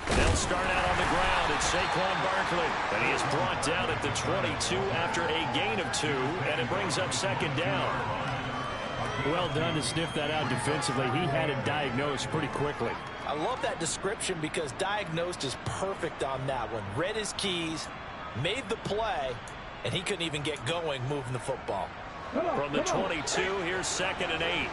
They'll start out on the ground. It's Saquon Barkley. And he is brought down at the 22 after a gain of 2. And it brings up second down. Well done to sniff that out defensively. He had it diagnosed pretty quickly. I love that description because diagnosed is perfect on that one. Read his keys, made the play, and he couldn't even get going moving the football. From the 22, here's 2nd and 8.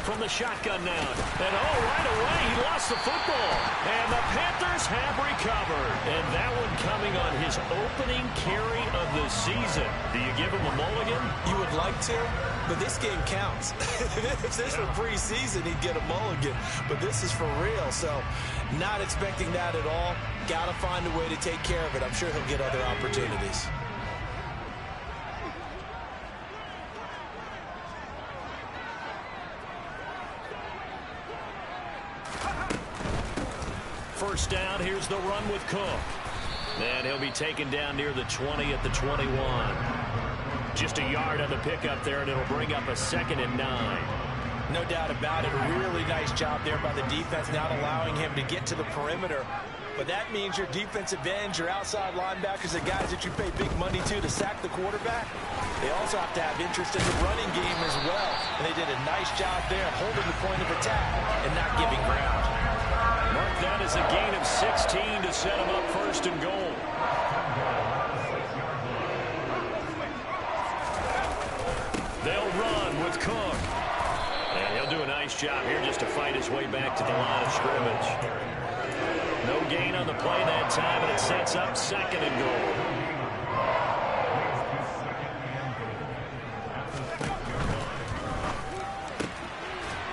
From the shotgun now. And right away, he lost the football. And the Panthers have recovered. And that one coming on his opening carry of the season. Do you give him a mulligan? You would like to, but this game counts. If this were preseason, he'd get a mulligan. But this is for real, so not expecting that at all. Got to find a way to take care of it. I'm sure he'll get other opportunities. First down, here's the run with Cook. And he'll be taken down near the 20 at the 21. Just a yard on the pickup there, and it'll bring up a 2nd and 9. No doubt about it. A really nice job there by the defense, not allowing him to get to the perimeter. But that means your defensive ends, your outside linebackers, the guys that you pay big money to sack the quarterback, they also have to have interest in the running game as well. And they did a nice job there holding the point of attack and not giving ground. Mark that as a gain of 16 to set him up 1st and goal. They'll run with Cook. And he'll do a nice job here just to fight his way back to the line of scrimmage. No gain on the play that time, and it sets up 2nd and goal.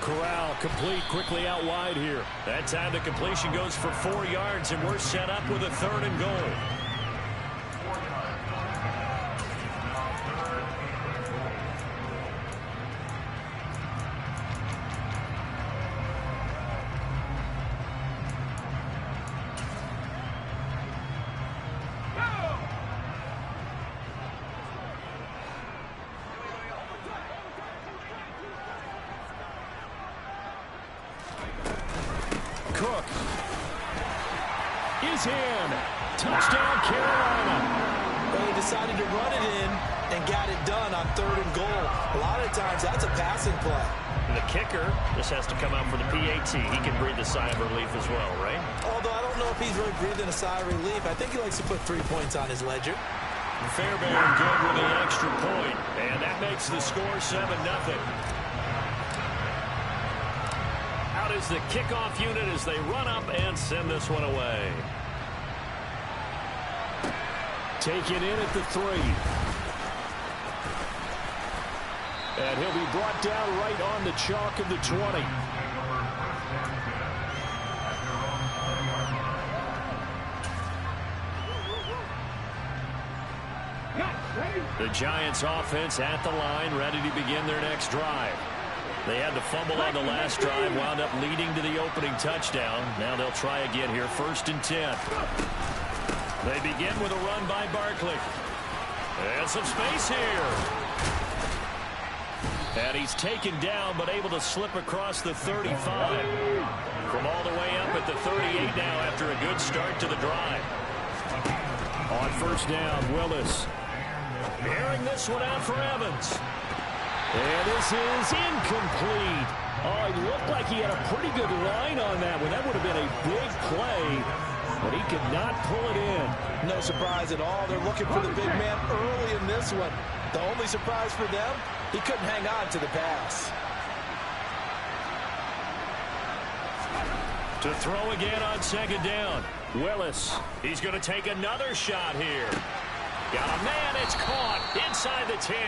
Corral complete quickly out wide here. That time the completion goes for 4 yards, and we're set up with a 3rd and goal. Cook is in. Touchdown, Carolina. Well, he decided to run it in and got it done on 3rd and goal. A lot of times, that's a passing play. And the kicker just has to come out for the PAT. He can breathe a sigh of relief as well, right? Although I don't know if he's really breathing a sigh of relief. I think he likes to put 3 points on his ledger. Fairbairn good with the extra point. And that makes the score 7-0. Out is the kickoff unit as they run up and send this one away. Taken in at the 3. And he'll be brought down right on the chalk of the 20. The Giants offense at the line, ready to begin their next drive. They had the fumble on the last drive, wound up leading to the opening touchdown. Now they'll try again here, 1st and 10. They begin with a run by Barkley. And some space here. And he's taken down, but able to slip across the 35. From all the way up at the 38 now after a good start to the drive. On 1st down, Willis. Airing this one out for Evans. And this is incomplete. Oh, it looked like he had a pretty good line on that one. That would have been a big play, but he could not pull it in. No surprise at all. They're looking for the big man early in this one. The only surprise for them, he couldn't hang on to the pass. To throw again on 2nd down. Willis. He's going to take another shot here. Got a man. It's caught inside the 10.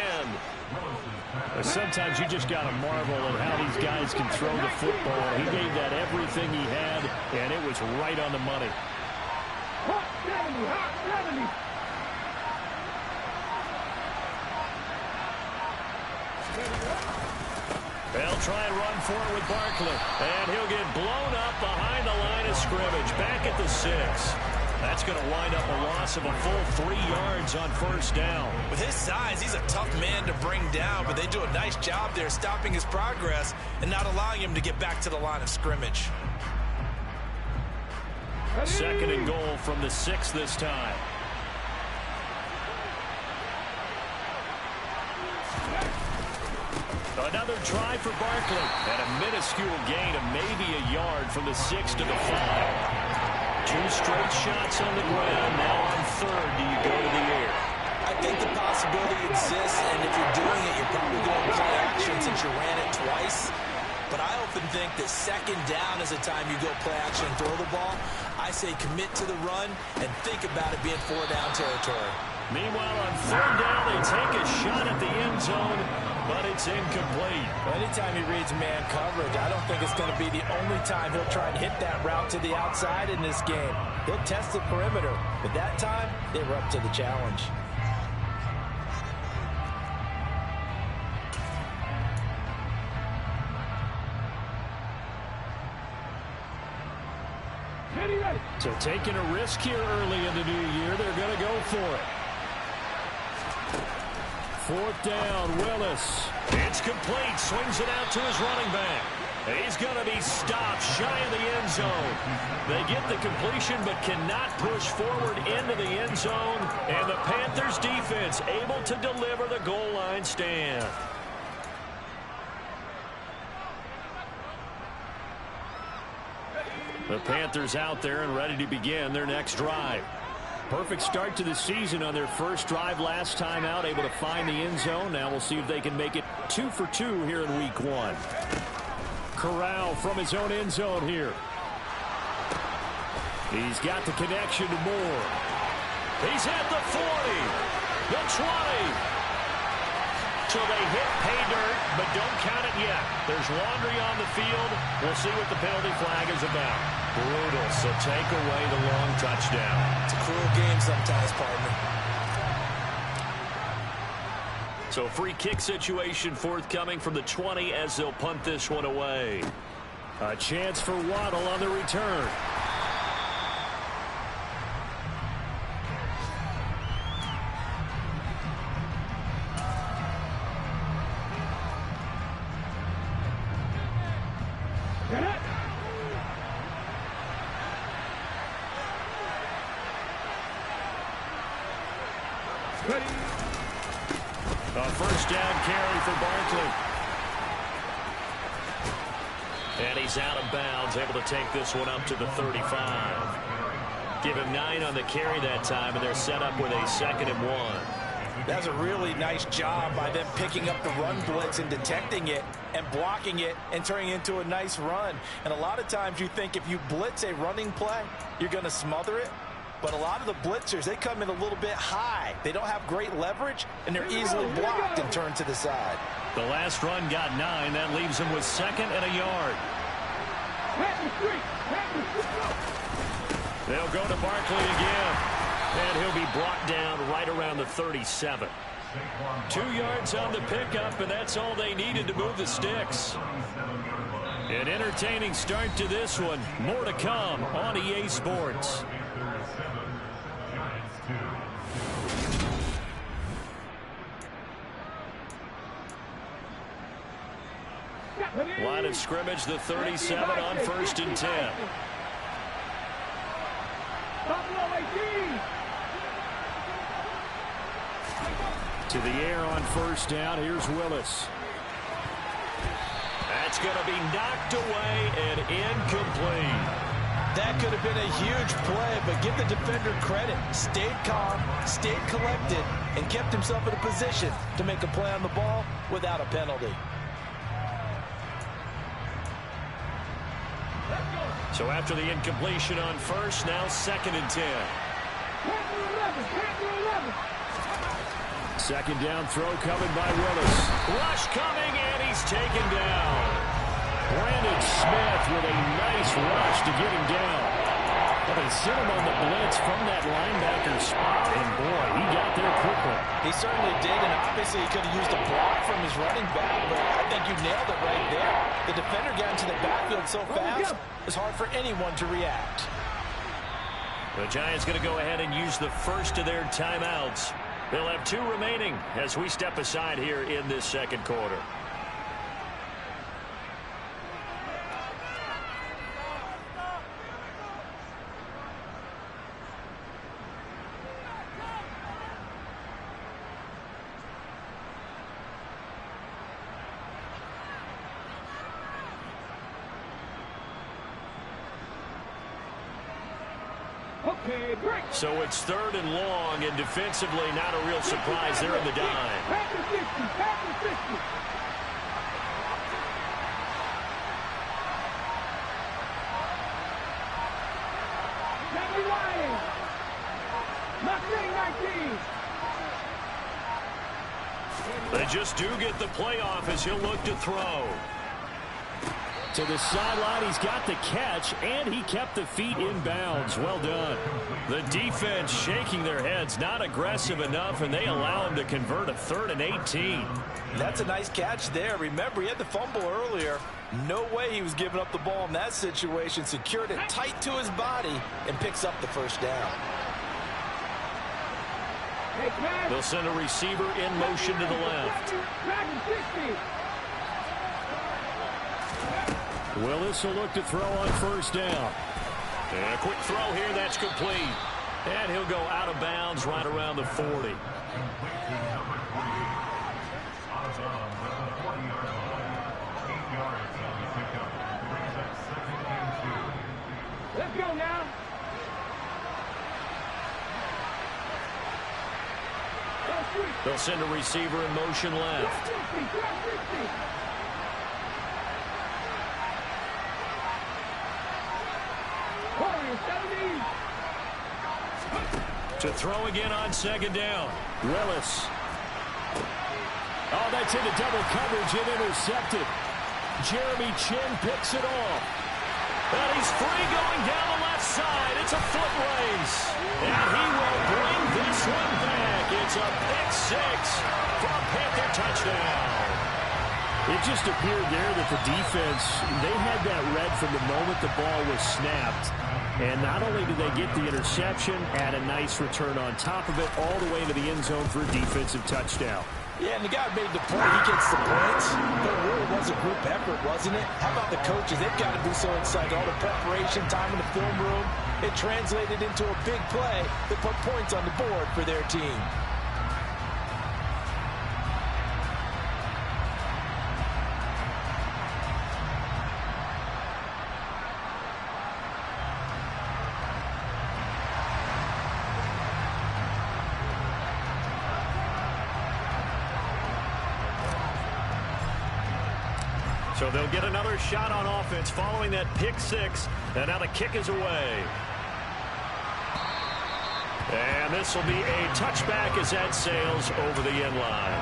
Sometimes you just got to marvel at how these guys can throw the football. He gave that everything he had, and it was right on the money. They'll try and run for it with Barkley. And he'll get blown up behind the line of scrimmage. Back at the 6. That's going to wind up a loss of a full 3 yards on first down. With his size, he's a tough man to bring down, but they do a nice job there stopping his progress and not allowing him to get back to the line of scrimmage. 2nd and goal from the 6 this time. Another try for Barkley. And a minuscule gain of maybe a yard from the 6 to the 5. 2 straight shots on the ground. Now on 3rd, do you go to the air? I think the possibility exists, and if you're doing it, you're probably going to play action since you ran it twice. But I often think that 2nd down is the time you go play action and throw the ball. I say commit to the run and think about it being 4-down territory. Meanwhile, on 3rd down, they take a shot at the end zone, but it's incomplete. Well, anytime he reads man coverage, I don't think it's going to be the only time he'll try and hit that route to the outside in this game. He'll test the perimeter, but that time, they were up to the challenge. So taking a risk here early in the new year, they're going to go for it. 4th down, Willis. It's complete. Swings it out to his running back. He's going to be stopped shy of the end zone. They get the completion but cannot push forward into the end zone. And the Panthers defense able to deliver the goal line stand. The Panthers out there and ready to begin their next drive. Perfect start to the season on their first drive last time out, able to find the end zone. Now we'll see if they can make it 2 for 2 here in week 1. Corral from his own end zone here. He's got the connection to Moore. He's at the 40, the 20. So they hit pay dirt, but don't count it yet. There's laundry on the field. We'll see what the penalty flag is about. Brutal, so take away the long touchdown. It's a cruel game sometimes, partner. So free kick situation forthcoming from the 20 as they'll punt this one away. A chance for Waddle on the return. A first down carry for Barkley. And he's out of bounds, able to take this one up to the 35. Give him 9 on the carry that time, and they're set up with a 2nd and 1. That's a really nice job by them picking up the run blitz and detecting it and blocking it and turning it into a nice run. And a lot of times you think if you blitz a running play, you're going to smother it. But a lot of the blitzers, they come in a little bit high. They don't have great leverage, and they're easily blocked and turned to the side. The last run got 9. That leaves him with 2nd and a yard. They'll go to Barkley again. And he'll be brought down right around the 37. 2 yards on the pickup, and that's all they needed to move the sticks. An entertaining start to this one. More to come on EA Sports. Line of scrimmage, the 37 on 1st and 10. To the air on 1st down. Here's Willis. That's going to be knocked away and incomplete. That could have been a huge play, but give the defender credit. Stayed calm, stayed collected, and kept himself in a position to make a play on the ball without a penalty. So after the incompletion on 1st, now 2nd and 10. 2nd down throw coming by Willis. Rush coming, and he's taken down. Brandon Smith with a nice rush to get him down. Well, they sent him on the blitz from that linebacker spot, and boy, he got there quickly. He certainly did, and obviously he could have used a block from his running back, but I think you nailed it right there. The defender got into the backfield so fast, it's hard for anyone to react. The Giants going to go ahead and use the first of their timeouts. They'll have 2 remaining as we step aside here in this second quarter. So it's 3rd and long, and defensively not a real surprise there in the dime. They just do get the playoff as he'll look to throw. To the sideline, he's got the catch, and he kept the feet in bounds. Well done. The defense shaking their heads, not aggressive enough, and they allow him to convert a 3rd and 18. That's a nice catch there. Remember, he had the fumble earlier. No way he was giving up the ball in that situation. Secured it tight to his body and picks up the first down. They'll send a receiver in motion to the left. Willis will look to throw on first down. And a quick throw here, that's complete. And he'll go out of bounds right around the 40. Let's go now. They'll send a receiver in motion left. To throw again on second down. Willis. Oh, that's into double coverage and intercepted. Jeremy Chin picks it off. And he's free going down the left side. It's a foot race. And he will bring this one back. It's a pick 6 for a Panther touchdown. It just appeared there that the defense, they had that read from the moment the ball was snapped. And not only did they get the interception, add a nice return on top of it, all the way to the end zone for a defensive touchdown. Yeah, and the guy made the point. He gets the points. But it really was a group effort, wasn't it? How about the coaches? They've got to be so excited. All the preparation, time in the film room, it translated into a big play that put points on the board for their team. So they'll get another shot on offense following that pick 6. And now the kick is away. And this will be a touchback as that sails over the end line.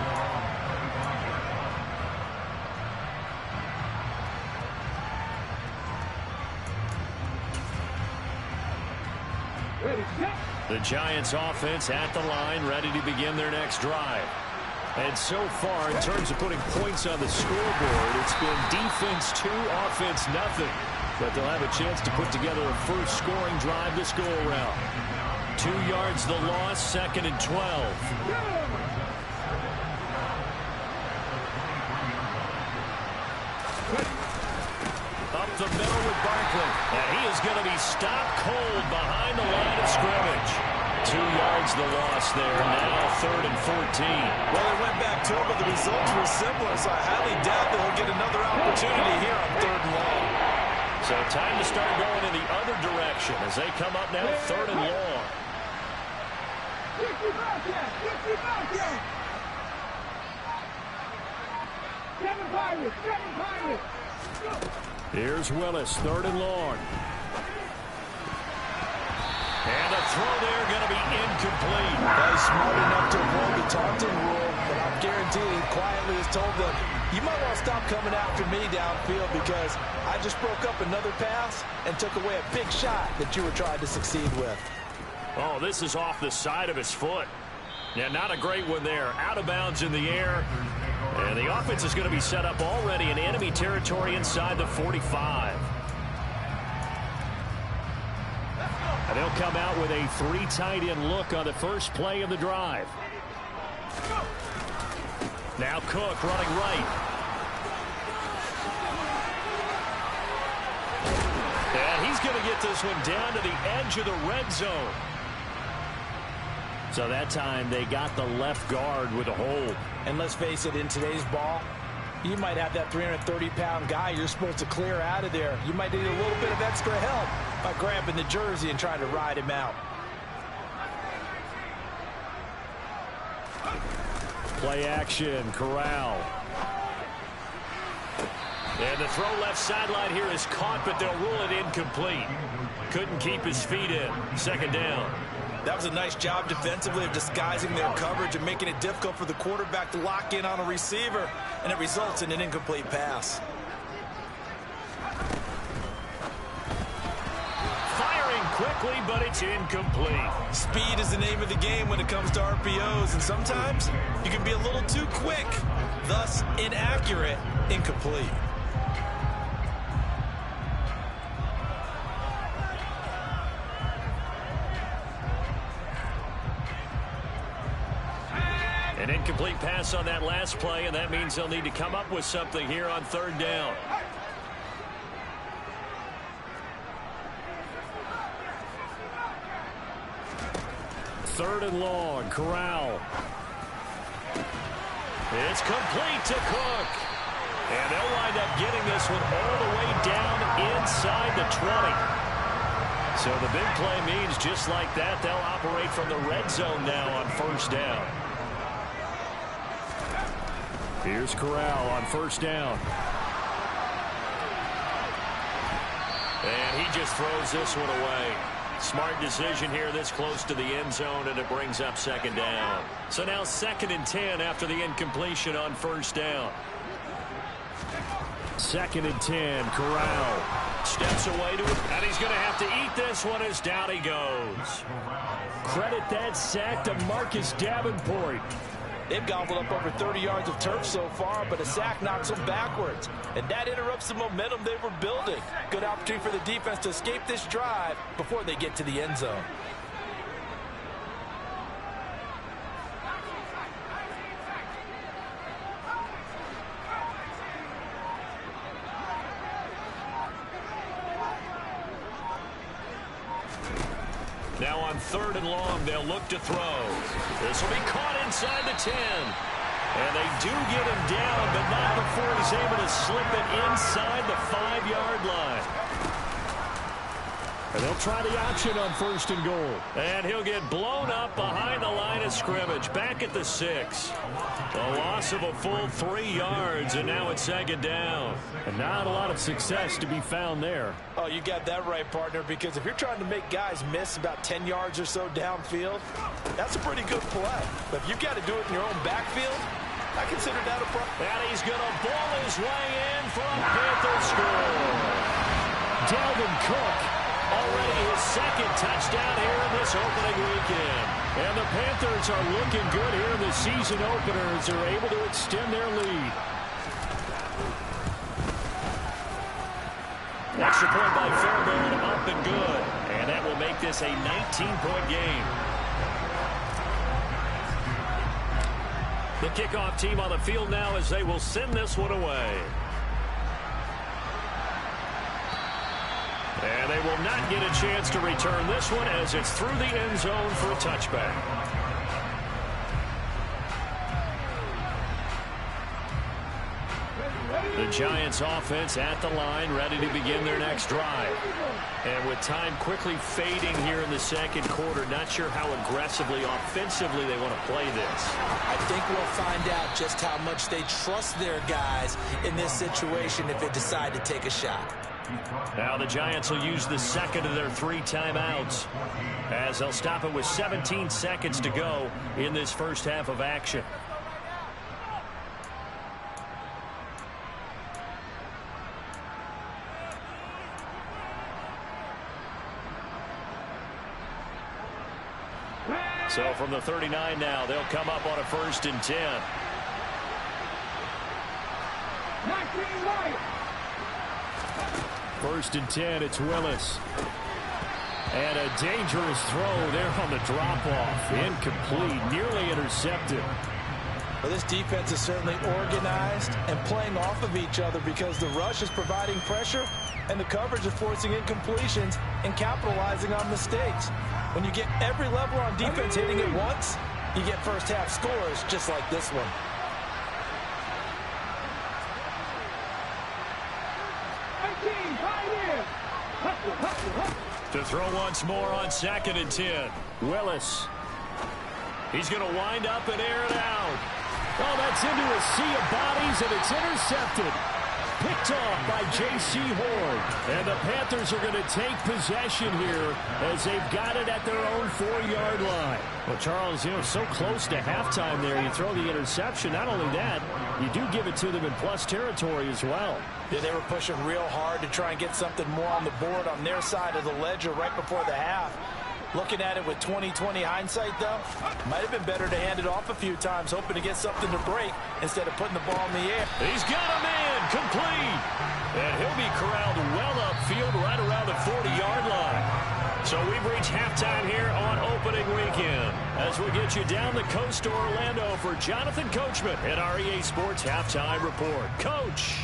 The Giants offense at the line, ready to begin their next drive. And so far, in terms of putting points on the scoreboard, it's been defense 2, offense nothing. But they'll have a chance to put together a first scoring drive this go-around. 2 yards the loss, 2nd and 12. Up the middle with Barkley. And he is going to be stopped cold behind the line of scrimmage. 2 yards the loss there. Now 3rd and 14. Well, they went back to it, but the results were similar, so I highly doubt that he'll get another opportunity here on 3rd and long. So time to start going in the other direction as they come up now 3rd and long. Here's Willis, 3rd and long. And the throw there going to be incomplete. He's smart enough to avoid the taunting rule, but I'm guaranteed quietly has told them, you might want to stop coming after me downfield because I just broke up another pass and took away a big shot that you were trying to succeed with. Oh, this is off the side of his foot. Yeah, not a great one there. Out of bounds in the air. And the offense is going to be set up already in enemy territory inside the 45. And They'll come out with a 3 tight end look on the first play of the drive. Now Cook running right. And he's going to get this one down to the edge of the red zone. So that time they got the left guard with a hold. And let's face it, in today's ball, you might have that 330-pound guy you're supposed to clear out of there. You might need a little bit of extra help by grabbing the jersey and trying to ride him out. Play action, Corral. And the throw left sideline here is caught, but they'll rule it incomplete. Couldn't keep his feet in. Second down. That was a nice job defensively of disguising their coverage and making it difficult for the quarterback to lock in on a receiver, and it results in an incomplete pass. Firing quickly, but it's incomplete. Speed is the name of the game when it comes to RPOs, and sometimes you can be a little too quick, thus inaccurate, incomplete. An incomplete pass on that last play, and that means they'll need to come up with something here on third down. Third and long, Corral. It's complete to Cook. And they'll wind up getting this one all the way down inside the 20. So the big play means just like that, they'll operate from the red zone now on first down. Here's Corral on first down. And he just throws this one away. Smart decision here this close to the end zone, and it brings up second down. So now 2nd and 10 after the incompletion on first down. 2nd and 10, Corral. Steps away to it, and he's going to have to eat this one as down he goes. Credit that sack to Marcus Davenport. They've gobbled up over 30 yards of turf so far, but a sack knocks them backwards. And that interrupts the momentum they were building. Good opportunity for the defense to escape this drive before they get to the end zone. Now on third and long, they'll look to throw. This will be caught inside the 10. And they do get him down, but not before he's able to slip it inside the 5-yard line. And they'll try the option on first and goal. And he'll get blown up behind the line of scrimmage, back at the 6. A loss of a full 3 yards, and now it's second down. And not a lot of success to be found there. Oh, you got that right, partner, because if you're trying to make guys miss about 10 yards or so downfield, that's a pretty good play. But if you've got to do it in your own backfield, I consider that a problem. And he's going to ball his way in for a Panther score. Dalvin Cook. Already his 2nd touchdown here in this opening weekend. And the Panthers are looking good here in the season opener as they're able to extend their lead. Extra point by Fairbairn, up and good. And that will make this a 19-point game. The kickoff team on the field now as they will send this one away. And they will not get a chance to return this one as it's through the end zone for a touchback. The Giants offense at the line, ready to begin their next drive. And with time quickly fading here in the second quarter, not sure how aggressively, offensively they want to play this. I think we'll find out just how much they trust their guys in this situation if they decide to take a shot. Now the Giants will use the 2nd of their 3 timeouts as they'll stop it with 17 seconds to go in this first half of action. So from the 39 now, they'll come up on a 1st and 10. 1st and 10, it's Willis. And a dangerous throw there on the drop-off. Incomplete, nearly intercepted. Well, this defense is certainly organized and playing off of each other because the rush is providing pressure and the coverage is forcing incompletions and capitalizing on mistakes. When you get every level on defense hitting it once, you get first half scores just like this one. To throw once more on 2nd and 10. Willis. He's going to wind up and air it out. Oh, that's into a sea of bodies, and it's intercepted. Picked off by J.C. Horn. And the Panthers are going to take possession here as they've got it at their own 4-yard line. Well, Charles, so close to halftime there. You throw the interception. Not only that, you do give it to them in plus territory as well. Yeah, they were pushing real hard to try and get something more on the board on their side of the ledger right before the half. Looking at it with 20/20 hindsight, though, might have been better to hand it off a few times, hoping to get something to break instead of putting the ball in the air. He's got a man complete. And he'll be corralled well upfield right around the 40-yard line. So we've reached halftime here on opening weekend as we get you down the coast to Orlando for Jonathan Coachman at our EA Sports Halftime Report. Coach.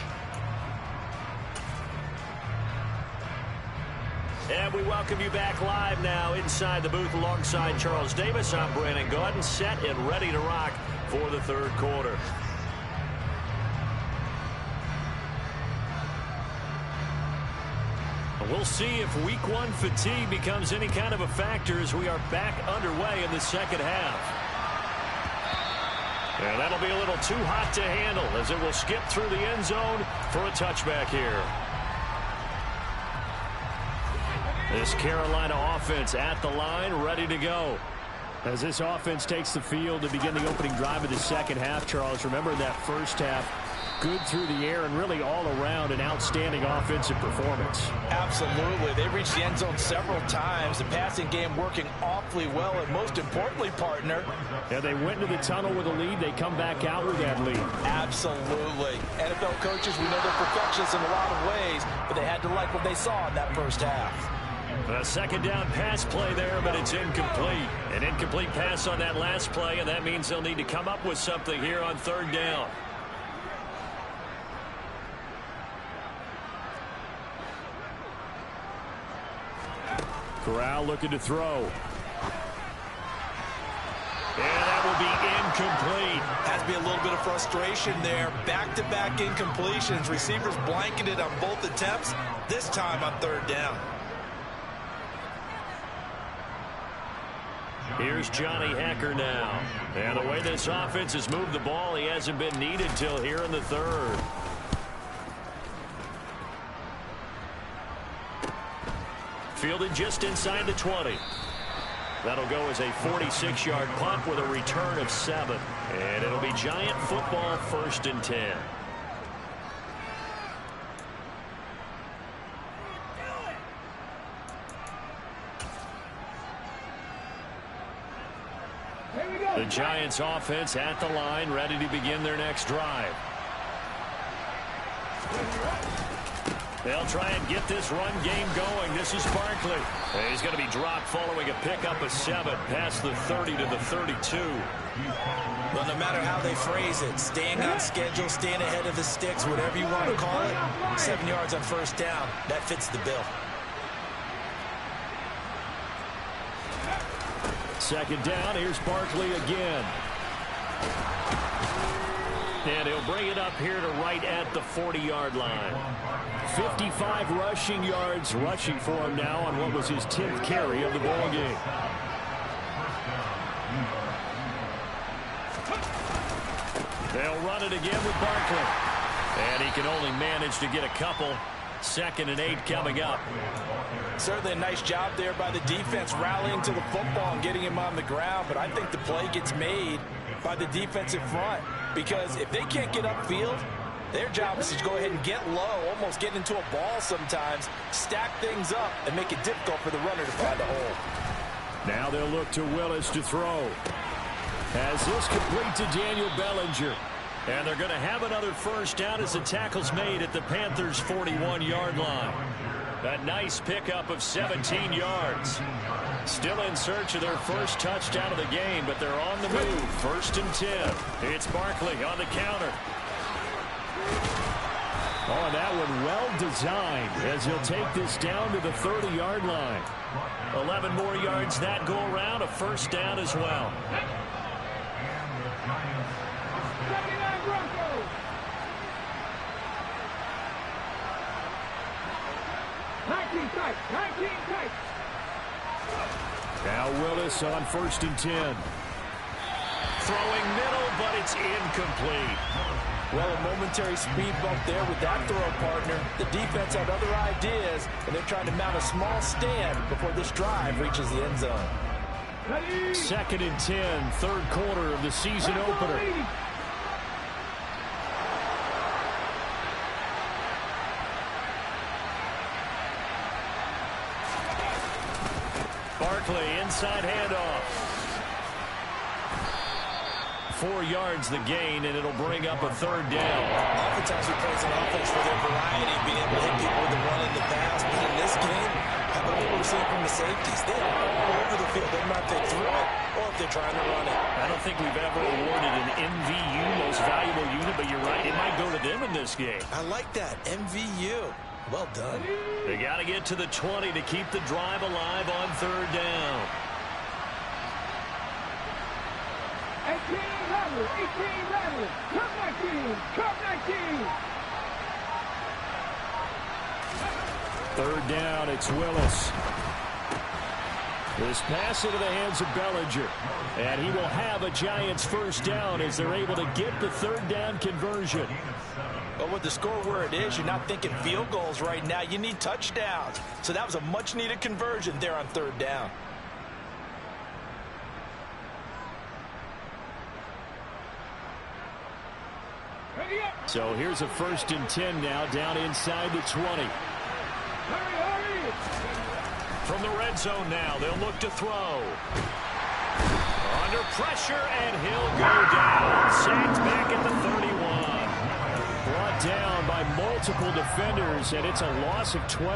And we welcome you back live now inside the booth alongside Charles Davis. I'm Brandon Gaudin, set and ready to rock for the third quarter. We'll see if week one fatigue becomes any kind of a factor as we are back underway in the second half. And that'll be a little too hot to handle as it will skip through the end zone for a touchback here. This Carolina offense at the line, ready to go. As this offense takes the field to begin the opening drive of the second half, Charles, remember that first half, good through the air and really all around an outstanding offensive performance. Absolutely. They reached the end zone several times. The passing game working awfully well, and most importantly, partner. Yeah, they went into the tunnel with a lead. They come back out with that lead. Absolutely. NFL coaches, we know they're perfectionists in a lot of ways, but they had to like what they saw in that first half. A second down pass play there, but it's incomplete. An incomplete pass on that last play, and that means they'll need to come up with something here on third down. Corral looking to throw. And that will be incomplete. Has to be a little bit of frustration there. Back-to-back incompletions. Receivers blanketed on both attempts, this time on third down. Here's Johnny Hecker now. And the way this offense has moved the ball, he hasn't been needed till here in the third. Fielded just inside the 20. That'll go as a 46-yard punt with a return of 7. And it'll be Giant football, 1st and 10. The Giants offense at the line, ready to begin their next drive. They'll try and get this run game going. This is Barkley. He's going to be dropped following a pickup of 7 past the 30 to the 32. Well, no matter how they phrase it, staying on schedule, staying ahead of the sticks, whatever you want to call it, 7 yards on first down, that fits the bill. Second down, here's Barkley again. And he'll bring it up here to right at the 40-yard line. 55 rushing yards rushing for him now on what was his 10th carry of the ball game. They'll run it again with Barkley. And he can only manage to get a couple. 2nd and 8 coming up. Certainly a nice job there by the defense rallying to the football and getting him on the ground, but I think the play gets made by the defensive front because if they can't get upfield, their job is to go ahead and get low, almost get into a ball sometimes, stack things up, and make it difficult for the runner to find a hole. Now they'll look to Willis to throw. As this complete to Daniel Bellinger. And they're going to have another first down as the tackle's made at the Panthers' 41-yard line. A nice pickup of 17 yards. Still in search of their first touchdown of the game, but they're on the move. 1st and 10. It's Barkley on the counter. Oh, that one well designed as he'll take this down to the 30-yard line. 11 more yards that go around, a first down as well. Now Willis on 1st and 10. Throwing middle, but it's incomplete. Well, a momentary speed bump there with that throw, partner. The defense had other ideas, and they're trying to mount a small stand before this drive reaches the end zone. 2nd and 10, 3rd quarter of the season opener. Barkley, inside handoff. 4 yards the gain, and it'll bring up a 3rd down. Oftentimes we praise an offense for their variety, being able to hit people with the run in the pass. But in this game, how about what we're seeing from the safeties? They are all over the field. They might they throw it or if they're trying to run it. I don't think we've ever awarded an MVU, most valuable unit, but you're right, it might go to them in this game. I like that. MVU. Well done. They got to get to the 20 to keep the drive alive on 3rd down. 18 Rattler, Cup 19, Cup 19. 3rd down, it's Willis. This pass into the hands of Bellinger. And he will have a Giants first down as they're able to get the 3rd down conversion. But with the score where it is, you're not thinking field goals right now. You need touchdowns. So that was a much-needed conversion there on 3rd down. So here's a 1st and 10 now, down inside the 20. From the red zone now, they'll look to throw. Under pressure, and he'll go down. Sacked back at the 31. Brought down by multiple defenders, and it's a loss of 12.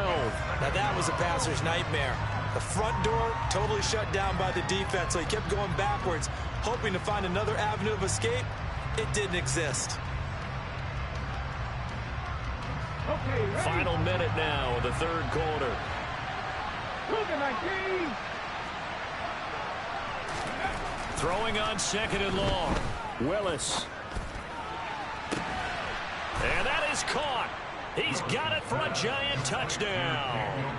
Now that was a passer's nightmare. The front door totally shut down by the defense, so he kept going backwards, hoping to find another avenue of escape. It didn't exist. Final minute now of the 3rd quarter. Throwing on 2nd and long. Willis. And that is caught. He's got it for a Giant touchdown.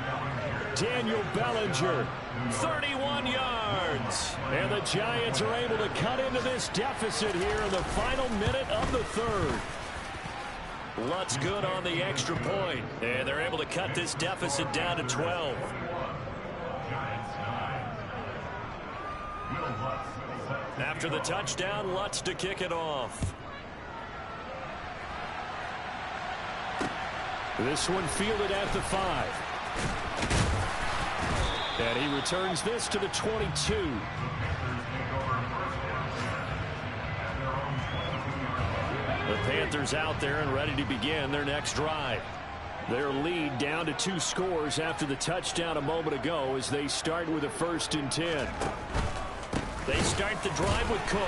Daniel Bellinger. 31 yards. And the Giants are able to cut into this deficit here in the final minute of the 3rd. Lutz good on the extra point, and they're able to cut this deficit down to 12. After the touchdown, Lutz to kick it off. This one fielded at the 5. And he returns this to the 22. The Panthers out there and ready to begin their next drive. Their lead down to 2 scores after the touchdown a moment ago as they start with a 1st and 10. They start the drive with Cook.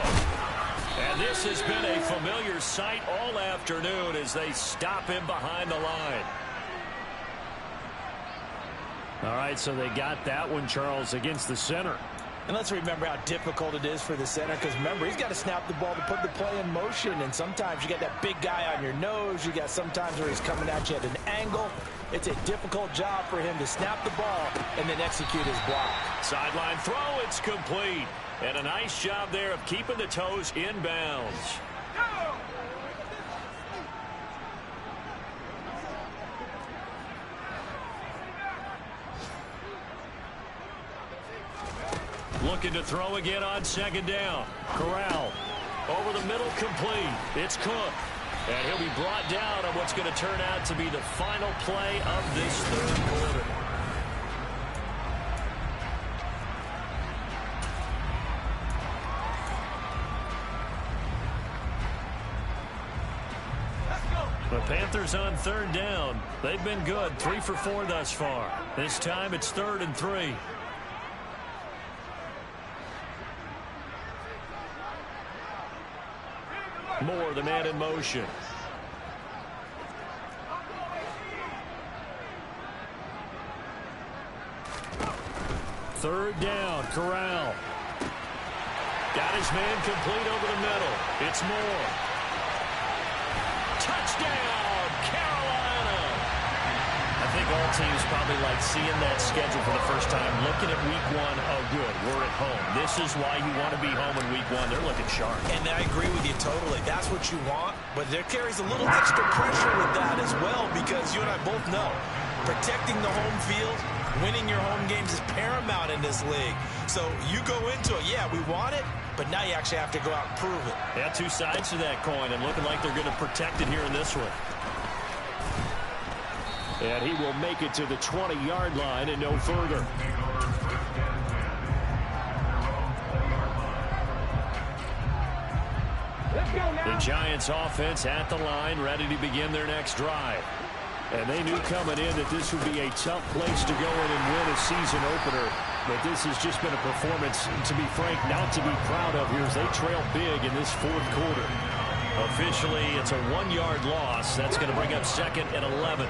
And this has been a familiar sight all afternoon as they stop him behind the line. All right, so they got that one, Charles, against the center. And let's remember how difficult it is for the center, because remember, he's got to snap the ball to put the play in motion, and sometimes you got that big guy on your nose. You got sometimes where he's coming at you at an angle. It's a difficult job for him to snap the ball and then execute his block. Sideline throw, it's complete. And a nice job there of keeping the toes inbounds. Looking to throw again on 2nd down. Corral over the middle, complete. It's Cook. And he'll be brought down on what's going to turn out to be the final play of this 3rd quarter. The Panthers on third down. They've been good, 3 for 4 thus far. This time it's 3rd and 3. Moore, the man in motion. Third down, Corral. Got his man complete over the middle. It's Moore. Touchdown, Carolina. I think all teams probably like seeing that schedule for the first time, looking at week 1. Oh, good, we're at home. This is why you want to be home in week 1. They're looking sharp. And I agree with you totally. That's what you want, but there carries a little extra pressure with that as well, because you and I both know protecting the home field, winning your home games is paramount in this league. So you go into it, yeah, we want it, but now you actually have to go out and prove it. Yeah, 2 sides to that coin, and looking like they're going to protect it here in this one. And he will make it to the 20-yard line and no further. The Giants offense at the line, ready to begin their next drive. And they knew coming in that this would be a tough place to go in and win a season opener. But this has just been a performance, to be frank, not to be proud of here as they trail big in this 4th quarter. Officially, it's a 1-yard loss. That's going to bring up 2nd and 11.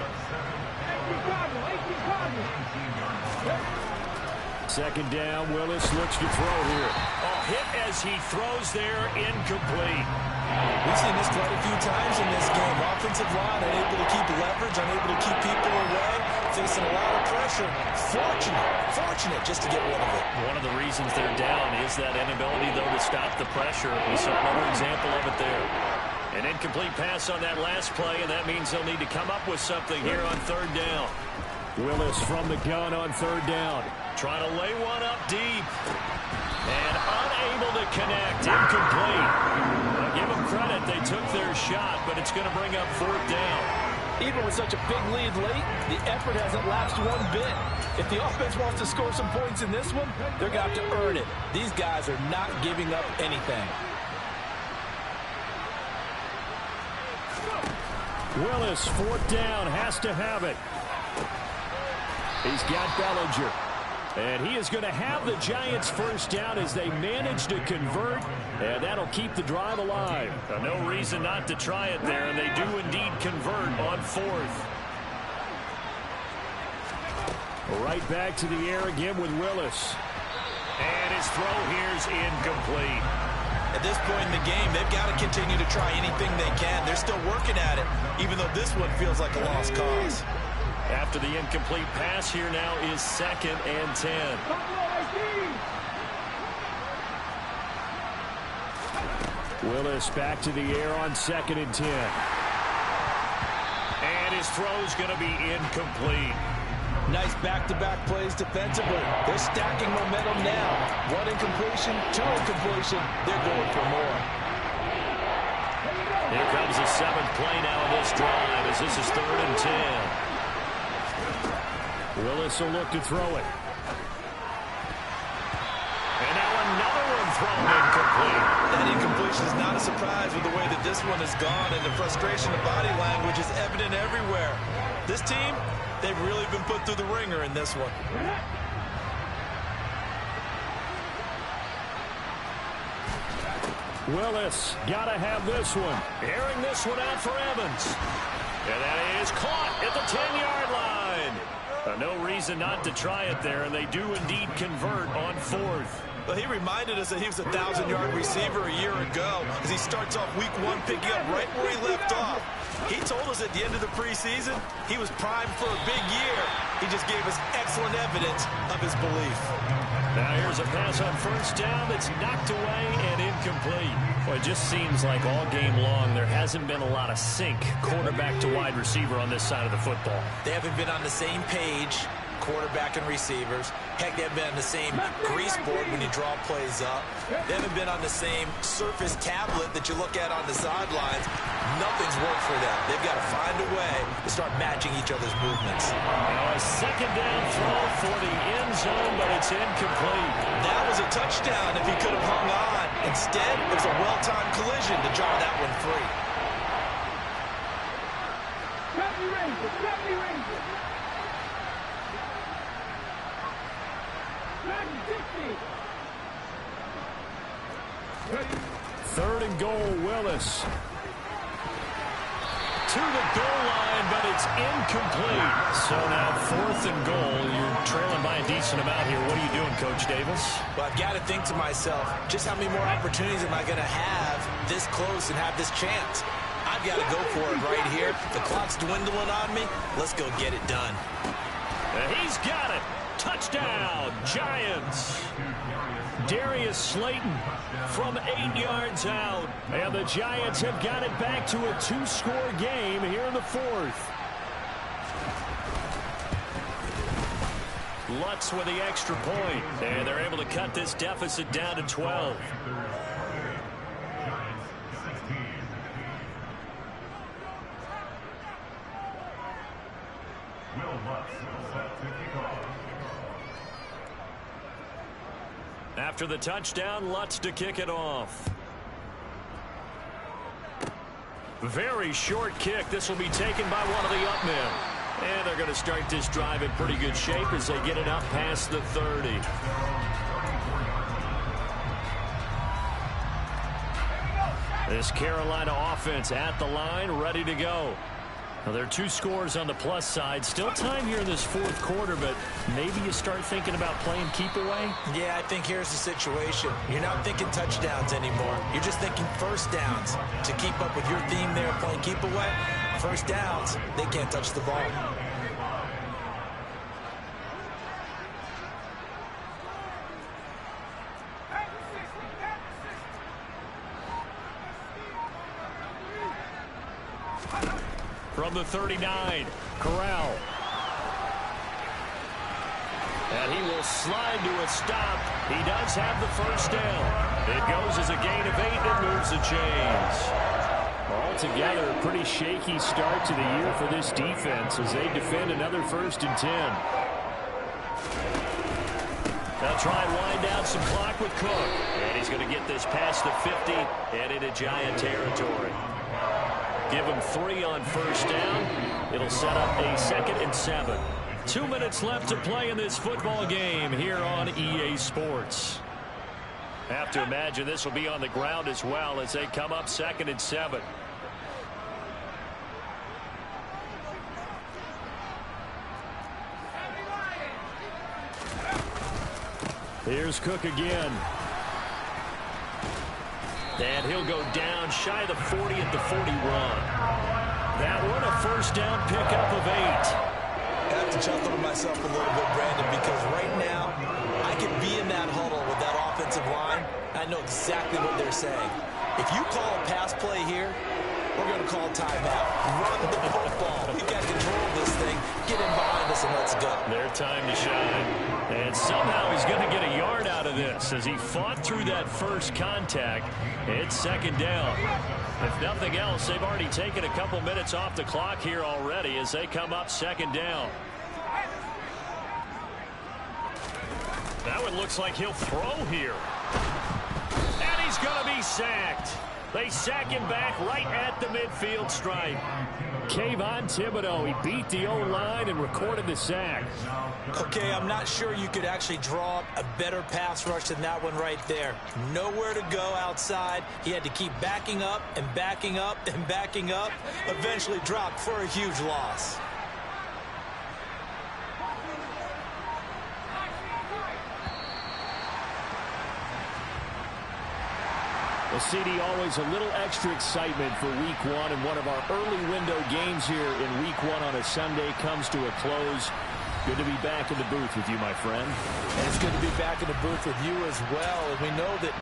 Second down, Willis looks to throw here. Oh, hit as he throws there, incomplete. We've seen this quite a few times in this game. Offensive line unable to keep leverage, unable to keep people away, facing a lot of pressure. Fortunate just to get rid of it. One of the reasons they're down is that inability, though, to stop the pressure. We saw another example of it there. An incomplete pass on that last play, and that means they'll need to come up with something here on 3rd down. Willis from the gun on 3rd down. Trying to lay one up deep. And unable to connect. Incomplete. I'll give them credit. They took their shot, but it's going to bring up 4th down. Even with such a big lead late, the effort hasn't lapsed one bit. If the offense wants to score some points in this one, they're going to have to earn it. These guys are not giving up anything. Willis, 4th down, has to have it. He's got Bellinger. And he is going to have the Giants' first down as they manage to convert. And that'll keep the drive alive. No reason not to try it there, and they do indeed convert on 4th. Right back to the air again with Willis. And his throw here's incomplete. At this point in the game, they've got to continue to try anything they can. They're still working at it, even though this one feels like a lost cause. After the incomplete pass, here now is 2nd and 10. Willis back to the air on 2nd and 10. And his throw's going to be incomplete. Nice back-to-back plays defensively. They're stacking momentum now. 1 incompletion, 2 incompletion. They're going for more. Here comes the 7th play now in this drive as this is 3rd and 10. Willis will look to throw it. And now another one thrown incomplete. That incompletion is not a surprise with the way that this one has gone, and the frustration of body language is evident everywhere. This team, they've really been put through the ringer in this one. Willis, gotta have this one. Airing this one out for Evans. And that is caught at the 10-yard line. No reason not to try it there, and they do indeed convert on 4th. Well, he reminded us that he was a 1,000-yard receiver a year ago as he starts off week 1 picking up right where he left off. He told us at the end of the preseason he was primed for a big year. He just gave us excellent evidence of his belief. Now here's a pass on 1st down that's knocked away and incomplete. Well, it just seems like all game long there hasn't been a lot of sync quarterback to wide receiver on this side of the football. They haven't been on the same page, quarterback and receivers. Heck, they haven't been on the same grease board when you draw plays up. They haven't been on the same surface tablet that you look at on the sidelines. Nothing's worked for them. They've got to find a way to start matching each other's movements. Now a 2nd down throw for the end zone, but it's incomplete. That was a touchdown if he could have hung on. Instead, it was a well-timed collision to draw that one free. Ranger. 70 Ranger. 60. 3rd and goal, Willis. To the goal line, but it's incomplete. So now 4th and goal. You're trailing by a decent amount here. What are you doing, Coach Davis? Well, I've got to think to myself, just how many more opportunities am I going to have this close and have this chance? I've got to go for it right here. The clock's dwindling on me. Let's go get it done. He's got it. Touchdown, Giants. Darius Slayton from 8 yards out. And the Giants have got it back to a 2-score game here in the 4th. Lutz with the extra point. And they're able to cut this deficit down to 12. After the touchdown, Lutz to kick it off. Very short kick. This will be taken by one of the up men. And they're going to start this drive in pretty good shape as they get it up past the 30. This Carolina offense at the line, ready to go. Now, there are 2 scores on the plus side. Still time here in this 4th quarter, but maybe you start thinking about playing keep away? Yeah, I think here's the situation. You're not thinking touchdowns anymore. You're just thinking first downs. To keep up with your theme there, playing keep away, first downs, they can't touch the ball. From the 39, Corral. And he will slide to a stop. He does have the first down. It goes as a gain of 8 and moves the chains. Altogether, a pretty shaky start to the year for this defense as they defend another 1st and 10. They'll try and wind down some clock with Cook. And he's going to get this past the 50 and into Giant territory. Give him 3 on first down. It'll set up a 2nd and 7. 2 minutes left to play in this football game here on EA Sports. Have to imagine this will be on the ground as well as they come up 2nd and 7. Here's Cook again. And he'll go down shy of the 40 at the 40 run. That one a first down pickup of 8. I have to chuckle to myself a little bit, Brandon, because right now I could be in that huddle with that offensive line. I know exactly what they're saying. If you call a pass play here, we're going to call timeout. Run the football. We've got control of this thing. Get in behind us and let's go. Their time to shine. And somehow he's going to get a yard out of this as he fought through that first contact. It's 2nd down. If nothing else, they've already taken a couple minutes off the clock here already as they come up 2nd down. That one looks like he'll throw here. And he's going to be sacked. They sack him back right at the midfield stripe. Kayvon Thibodeau, he beat the O-line and recorded the sack. Okay, I'm not sure you could actually draw up a better pass rush than that one right there. Nowhere to go outside. He had to keep backing up and backing up and backing up. Eventually dropped for a huge loss. Well, CD, always a little extra excitement for Week 1, and one of our early window games here in Week 1 on a Sunday comes to a close. Good to be back in the booth with you, my friend. And it's good to be back in the booth with you as well. And we know that